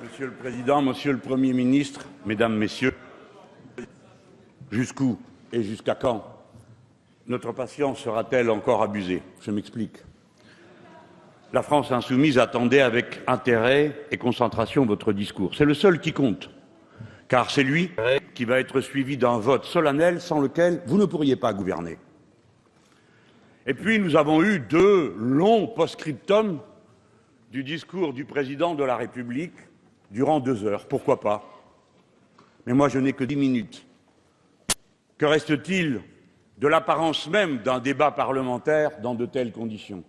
Monsieur le Président, Monsieur le Premier ministre, Mesdames, Messieurs, jusqu'où et jusqu'à quand notre patience sera-t-elle encore abusée? Je m'explique. La France insoumise attendait avec intérêt et concentration votre discours. C'est le seul qui compte, car c'est lui qui va être suivi d'un vote solennel sans lequel vous ne pourriez pas gouverner. Et puis nous avons eu 2 longs post-scriptum du discours du Président de la République durant 2 heures. Pourquoi pas? Mais moi, je n'ai que 10 minutes. Que reste-t-il de l'apparence même d'un débat parlementaire dans de telles conditions?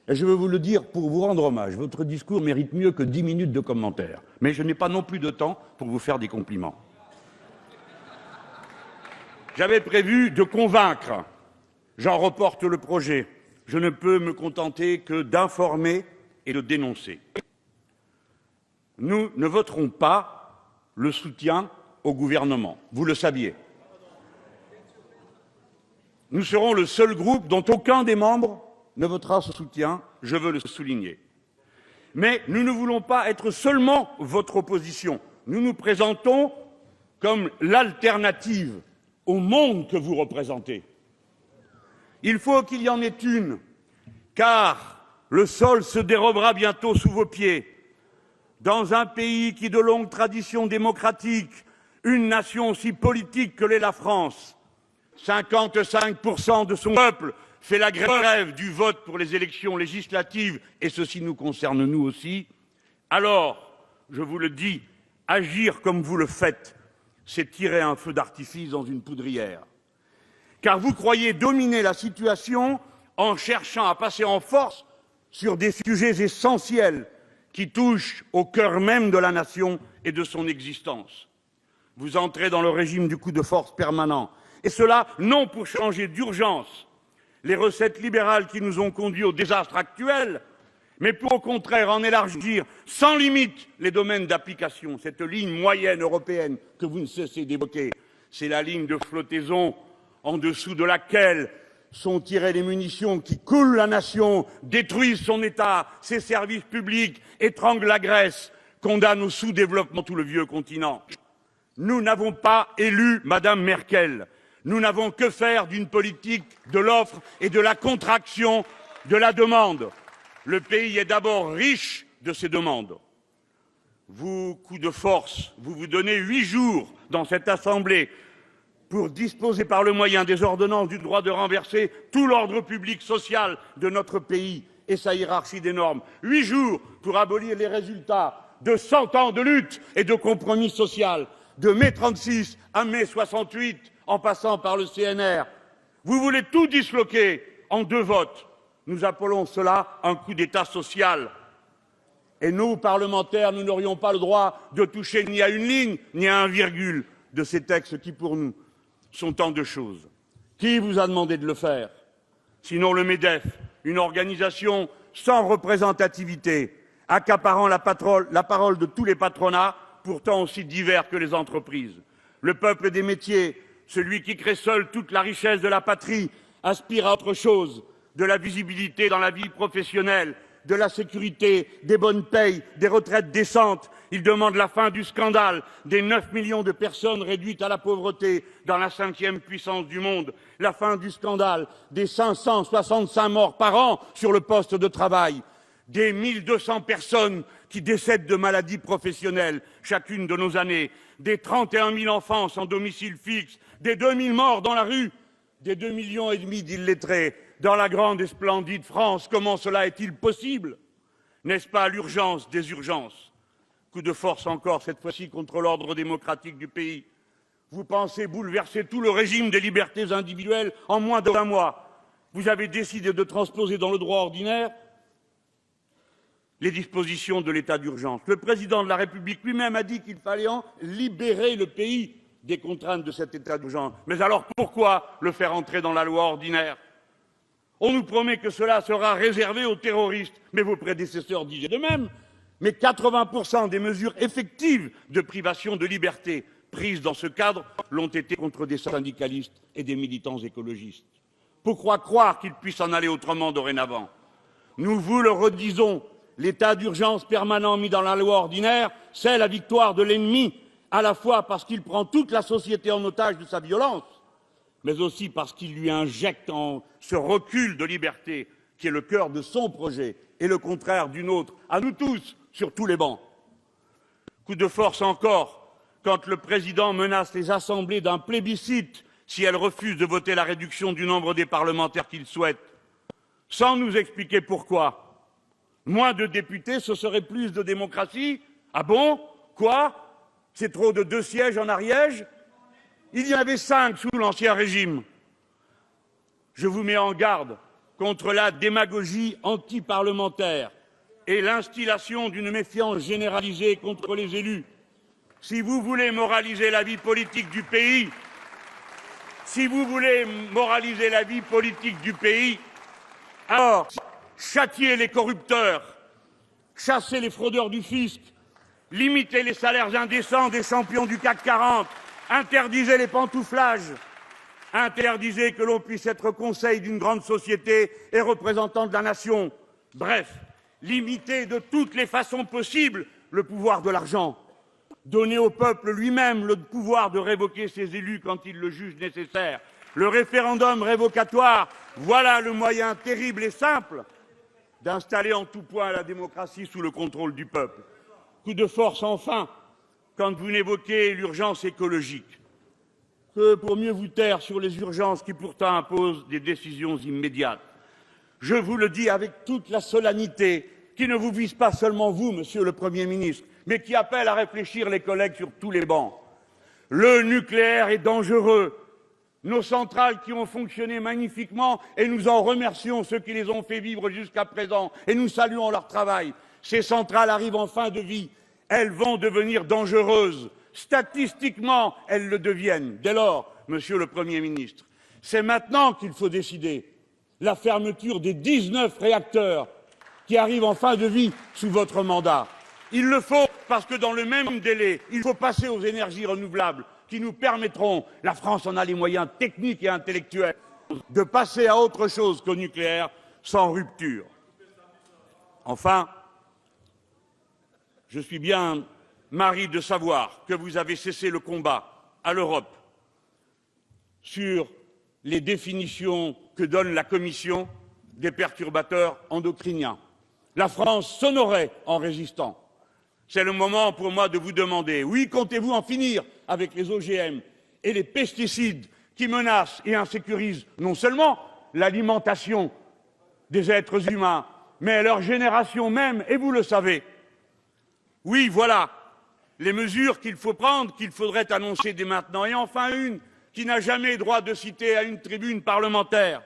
Et je veux vous le dire pour vous rendre hommage. Votre discours mérite mieux que 10 minutes de commentaires. Mais je n'ai pas non plus de temps pour vous faire des compliments. J'avais prévu de convaincre. J'en reporte le projet. Je ne peux me contenter que d'informer et de dénoncer. Nous ne voterons pas le soutien au gouvernement. Vous le saviez. Nous serons le seul groupe dont aucun des membres ne votera ce soutien, je veux le souligner. Mais nous ne voulons pas être seulement votre opposition. Nous nous présentons comme l'alternative au monde que vous représentez. Il faut qu'il y en ait une, car le sol se dérobera bientôt sous vos pieds. Dans un pays qui, de longue tradition démocratique, une nation aussi politique que l'est la France, 55% de son peuple fait la grève du vote pour les élections législatives, et ceci nous concerne nous aussi, alors, je vous le dis, agir comme vous le faites, c'est tirer un feu d'artifice dans une poudrière. Car vous croyez dominer la situation en cherchant à passer en force sur des sujets essentiels qui touchent au cœur même de la nation et de son existence. Vous entrez dans le régime du coup de force permanent, et cela non pour changer d'urgence les recettes libérales qui nous ont conduits au désastre actuel, mais pour au contraire en élargir sans limite les domaines d'application. Cette ligne moyenne européenne que vous ne cessez d'évoquer, c'est la ligne de flottaison en dessous de laquelle sont tirées les munitions qui coulent la nation, détruisent son État, ses services publics, étranglent la Grèce, condamnent au sous-développement tout le vieux continent. Nous n'avons pas élu Madame Merkel. Nous n'avons que faire d'une politique de l'offre et de la contraction de la demande. Le pays est d'abord riche de ses demandes. Vous, coup de force, vous vous donnez 8 jours dans cette Assemblée pour disposer par le moyen des ordonnances du droit de renverser tout l'ordre public social de notre pays et sa hiérarchie des normes. 8 jours pour abolir les résultats de 100 ans de lutte et de compromis social, de mai 36 à mai 68, en passant par le CNR. Vous voulez tout disloquer en 2 votes. Nous appelons cela un coup d'État social. Et nous, parlementaires, nous n'aurions pas le droit de toucher ni à une ligne, ni à un virgule de ces textes qui, pour nous, sont tant de choses. Qui vous a demandé de le faire? Sinon le MEDEF, une organisation sans représentativité, accaparant la parole de tous les patronats, pourtant aussi divers que les entreprises. Le peuple des métiers, celui qui crée seul toute la richesse de la patrie, aspire à autre chose, de la visibilité dans la vie professionnelle, de la sécurité, des bonnes payes, des retraites décentes. Il demande la fin du scandale des 9 millions de personnes réduites à la pauvreté dans la 5e puissance du monde, la fin du scandale des 565 morts par an sur le poste de travail, des 1200 personnes qui décèdent de maladies professionnelles chacune de nos années, des 31 000 enfants sans domicile fixe, des 2 000 morts dans la rue, des 2,5 millions d'illettrés dans la grande et splendide France. Comment cela est-il possible? N'est-ce pas l'urgence des urgences? Coup de force encore, cette fois-ci contre l'ordre démocratique du pays. Vous pensez bouleverser tout le régime des libertés individuelles en moins d'1 mois. Vous avez décidé de transposer dans le droit ordinaire les dispositions de l'état d'urgence. Le président de la République lui-même a dit qu'il fallait en libérer le pays des contraintes de cet état d'urgence. Mais alors pourquoi le faire entrer dans la loi ordinaire? On nous promet que cela sera réservé aux terroristes, mais vos prédécesseurs disaient de même. Mais 80% des mesures effectives de privation de liberté prises dans ce cadre l'ont été contre des syndicalistes et des militants écologistes. Pourquoi croire qu'il puisse en aller autrement dorénavant? Nous vous le redisons, L'état d'urgence permanent mis dans la loi ordinaire, c'est la victoire de l'ennemi, à la fois parce qu'il prend toute la société en otage de sa violence, mais aussi parce qu'il lui injecte en ce recul de liberté qui est le cœur de son projet et le contraire du nôtre, à nous tous, sur tous les bancs. Coup de force encore, quand le président menace les assemblées d'un plébiscite si elles refusent de voter la réduction du nombre des parlementaires qu'il souhaite, sans nous expliquer pourquoi. Moins de députés, ce serait plus de démocratie? Ah bon? Quoi? C'est trop de 2 sièges en Ariège? Il y en avait 5 sous l'Ancien Régime. Je vous mets en garde contre la démagogie anti-parlementaire et l'instillation d'une méfiance généralisée contre les élus. Si vous voulez moraliser la vie politique du pays, alors châtiez les corrupteurs, chassez les fraudeurs du fisc, limitez les salaires indécents des champions du CAC 40, interdisez les pantouflages, interdisez que l'on puisse être conseil d'une grande société et représentant de la nation. Bref, limitez de toutes les façons possibles le pouvoir de l'argent. Donnez au peuple lui-même le pouvoir de révoquer ses élus quand il le juge nécessaire. Le référendum révocatoire, voilà le moyen terrible et simple d'installer en tout point la démocratie sous le contrôle du peuple. Coup de force enfin, quand vous n'évoquez l'urgence écologique, que pour mieux vous taire sur les urgences qui pourtant imposent des décisions immédiates. Je vous le dis avec toute la solennité qui ne vous vise pas seulement vous, Monsieur le Premier ministre, mais qui appelle à réfléchir les collègues sur tous les bancs. Le nucléaire est dangereux. Nos centrales qui ont fonctionné magnifiquement, et nous en remercions ceux qui les ont fait vivre jusqu'à présent, et nous saluons leur travail. Ces centrales arrivent en fin de vie. Elles vont devenir dangereuses. Statistiquement, elles le deviennent. Dès lors, Monsieur le Premier ministre, c'est maintenant qu'il faut décider la fermeture des 19 réacteurs qui arrivent en fin de vie sous votre mandat. Il le faut parce que dans le même délai, il faut passer aux énergies renouvelables qui nous permettront, la France en a les moyens techniques et intellectuels, de passer à autre chose qu'au nucléaire sans rupture. Enfin, je suis bien mari de savoir que vous avez cessé le combat à l'Europe sur les définitions que donne la Commission des perturbateurs endocriniens. La France s'honorait en résistant. C'est le moment pour moi de vous demander, oui, comptez-vous en finir avec les OGM et les pesticides qui menacent et insécurisent non seulement l'alimentation des êtres humains, mais leur génération même, et vous le savez. Oui, voilà les mesures qu'il faut prendre, qu'il faudrait annoncer dès maintenant. Et enfin une qui n'a jamais droit de citer à une tribune parlementaire.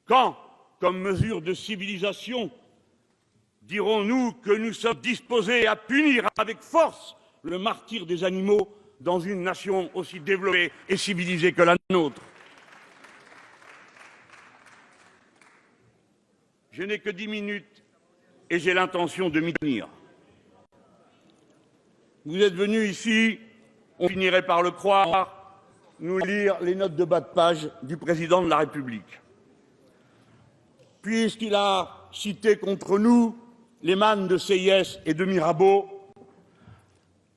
Quand, comme mesure de civilisation, dirons-nous que nous sommes disposés à punir avec force le martyre des animaux dans une nation aussi développée et civilisée que la nôtre? Je n'ai que 10 minutes et j'ai l'intention de m'y tenir. Vous êtes venus ici, on finirait par le croire, nous lire les notes de bas de page du président de la République. Puisqu'il a cité contre nous les mannes de CIS et de Mirabeau,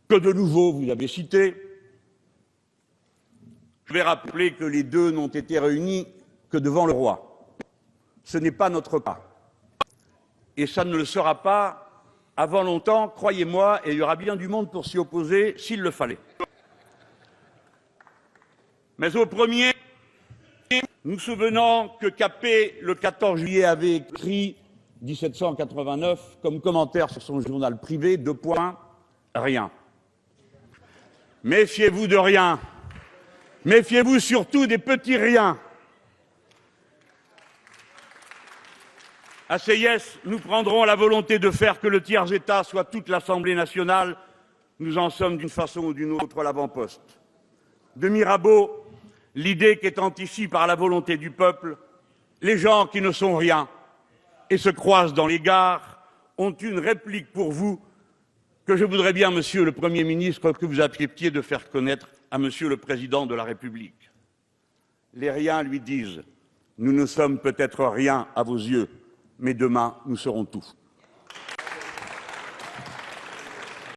que de nouveau vous avez cité, je vais rappeler que les deux n'ont été réunis que devant le roi. Ce n'est pas notre cas. Et ça ne le sera pas avant longtemps, croyez-moi, et il y aura bien du monde pour s'y opposer s'il le fallait. Mais au premier, nous souvenons que Capet, le 14 juillet, avait écrit 1789 comme commentaire sur son journal privé, 2 points, rien. Méfiez-vous de rien. Méfiez-vous surtout des petits riens. À CIS, nous prendrons la volonté de faire que le tiers-État soit toute l'Assemblée nationale. Nous en sommes d'une façon ou d'une autre l'avant-poste. De Mirabeau, l'idée qu'étant ici par la volonté du peuple, les gens qui ne sont rien et se croisent dans les gares ont une réplique pour vous que je voudrais bien, Monsieur le Premier ministre, que vous acceptiez de faire connaître à Monsieur le Président de la République. Les riens lui disent « Nous ne sommes peut-être rien à vos yeux, mais demain nous serons tout ».